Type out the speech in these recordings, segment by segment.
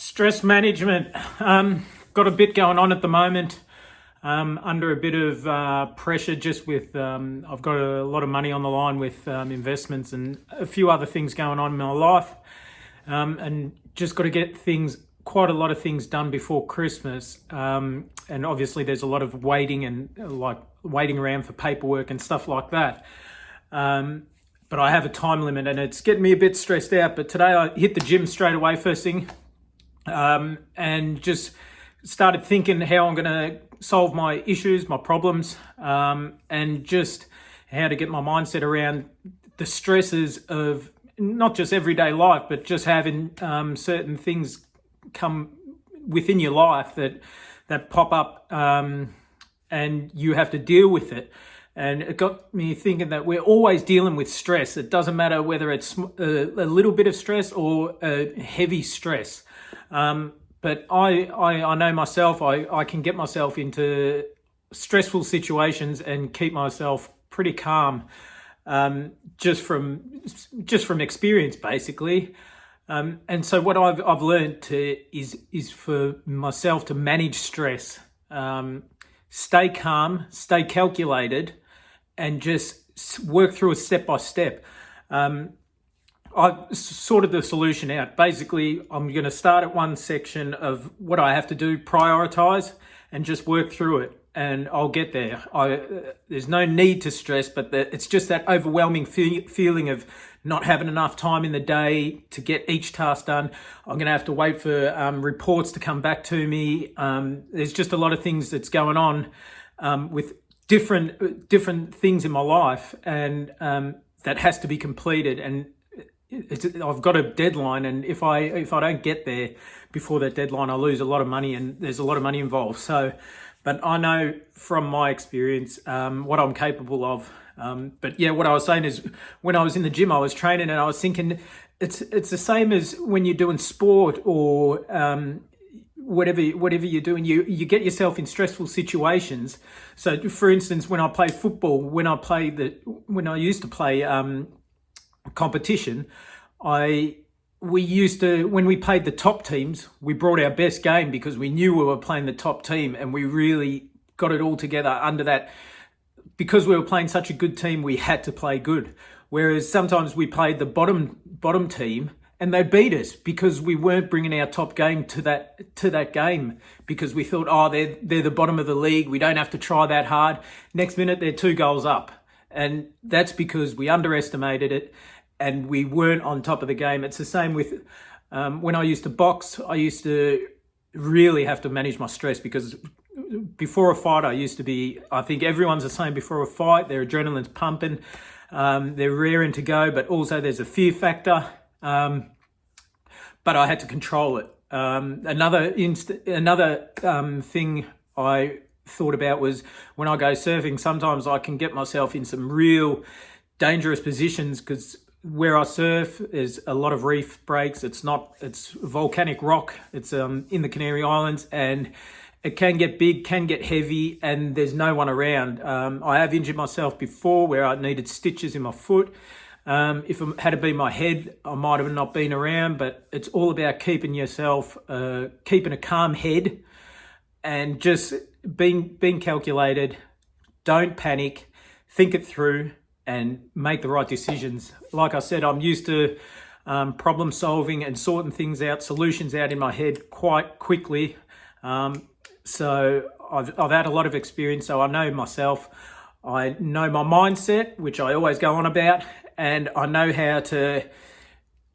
Stress management. Got a bit going on at the moment. Under a bit of pressure just with, I've got a lot of money on the line with investments and a few other things going on in my life. And just got to get quite a lot of things done before Christmas. And obviously there's a lot of waiting and waiting around for paperwork and stuff like that. But I have a time limit and it's getting me a bit stressed out. But today I hit the gym straight away first thing. And just started thinking how I'm going to solve my issues, my problems, and just how to get my mindset around the stresses of not just everyday life, but just having certain things come within your life that pop up, and you have to deal with it. And it got me thinking that we're always dealing with stress. It doesn't matter whether it's a little bit of stress or a heavy stress. But I know myself, I can get myself into stressful situations and keep myself pretty calm, just from experience, basically. And so what I've learned is for myself to manage stress, stay calm, stay calculated, and just work through it step by step. I've sorted the solution out. Basically, I'm going to start at one section of what I have to do, prioritize, and just work through it. And I'll get there. There's no need to stress, but it's just that overwhelming feeling of not having enough time in the day to get each task done. I'm going to have to wait for reports to come back to me. There's just a lot of things that's going on with different things in my life, and that has to be completed. And I've got a deadline, and if I don't get there before that deadline, I lose a lot of money, and there's a lot of money involved. So, but I know from my experience what I'm capable of. But yeah, what I was saying is, when I was in the gym, I was training, and I was thinking it's the same as when you're doing sport or whatever you're doing. You get yourself in stressful situations. So, for instance, when I play football, when I used to play competition, when we played the top teams, we brought our best game because we knew we were playing the top team, and we really got it all together under that. Because we were playing such a good team, we had to play good. Whereas sometimes we played the bottom team and they beat us because we weren't bringing our top game to that game, because we thought, oh, they're the bottom of the league, we don't have to try that hard. Next minute, they're 2 goals up. And that's because we underestimated it and we weren't on top of the game. It's the same with when I used to box. I used to really have to manage my stress, because before a fight, I think everyone's the same before a fight. Their adrenaline's pumping, they're raring to go, but also there's a fear factor. But I had to control it. Another thing I thought about was when I go surfing, sometimes I can get myself in some real dangerous positions, because where I surf is a lot of reef breaks. It's volcanic rock. It's in the Canary Islands, and it can get big, can get heavy, and there's no one around. I have injured myself before where I needed stitches in my foot. If it had been my head, I might have not been around, but it's all about keeping a calm head, and just being calculated. Don't panic, think it through, and make the right decisions. Like I said, I'm used to problem solving and sorting things out, solutions out in my head quite quickly. So I've had a lot of experience, so I know myself. I know my mindset, which I always go on about, and I know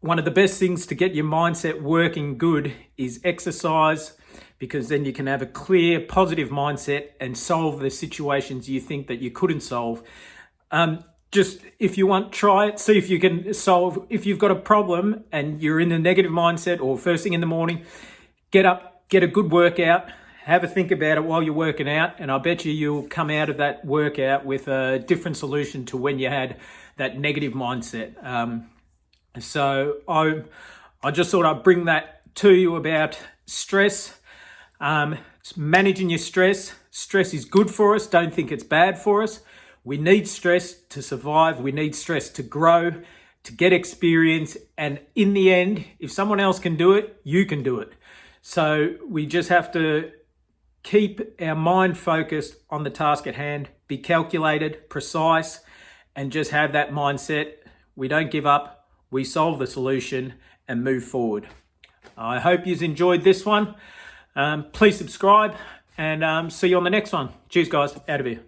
one of the best things to get your mindset working good is exercise, because then you can have a clear, positive mindset and solve the situations you think that you couldn't solve. Just, if you want, try it. See if you can solve. If you've got a problem and you're in a negative mindset, or first thing in the morning, get up, get a good workout, have a think about it while you're working out, and I bet you'll come out of that workout with a different solution to when you had that negative mindset. So I just thought I'd bring that to you about stress. Managing your stress. Stress is good for us. Don't think it's bad for us. We need stress to survive. We need stress to grow, to get experience. And in the end, if someone else can do it, you can do it. So we just have to keep our mind focused on the task at hand, be calculated, precise, and just have that mindset. We don't give up, we solve the solution and move forward. I hope you've enjoyed this one. Please subscribe and see you on the next one. Cheers, guys. Out of here.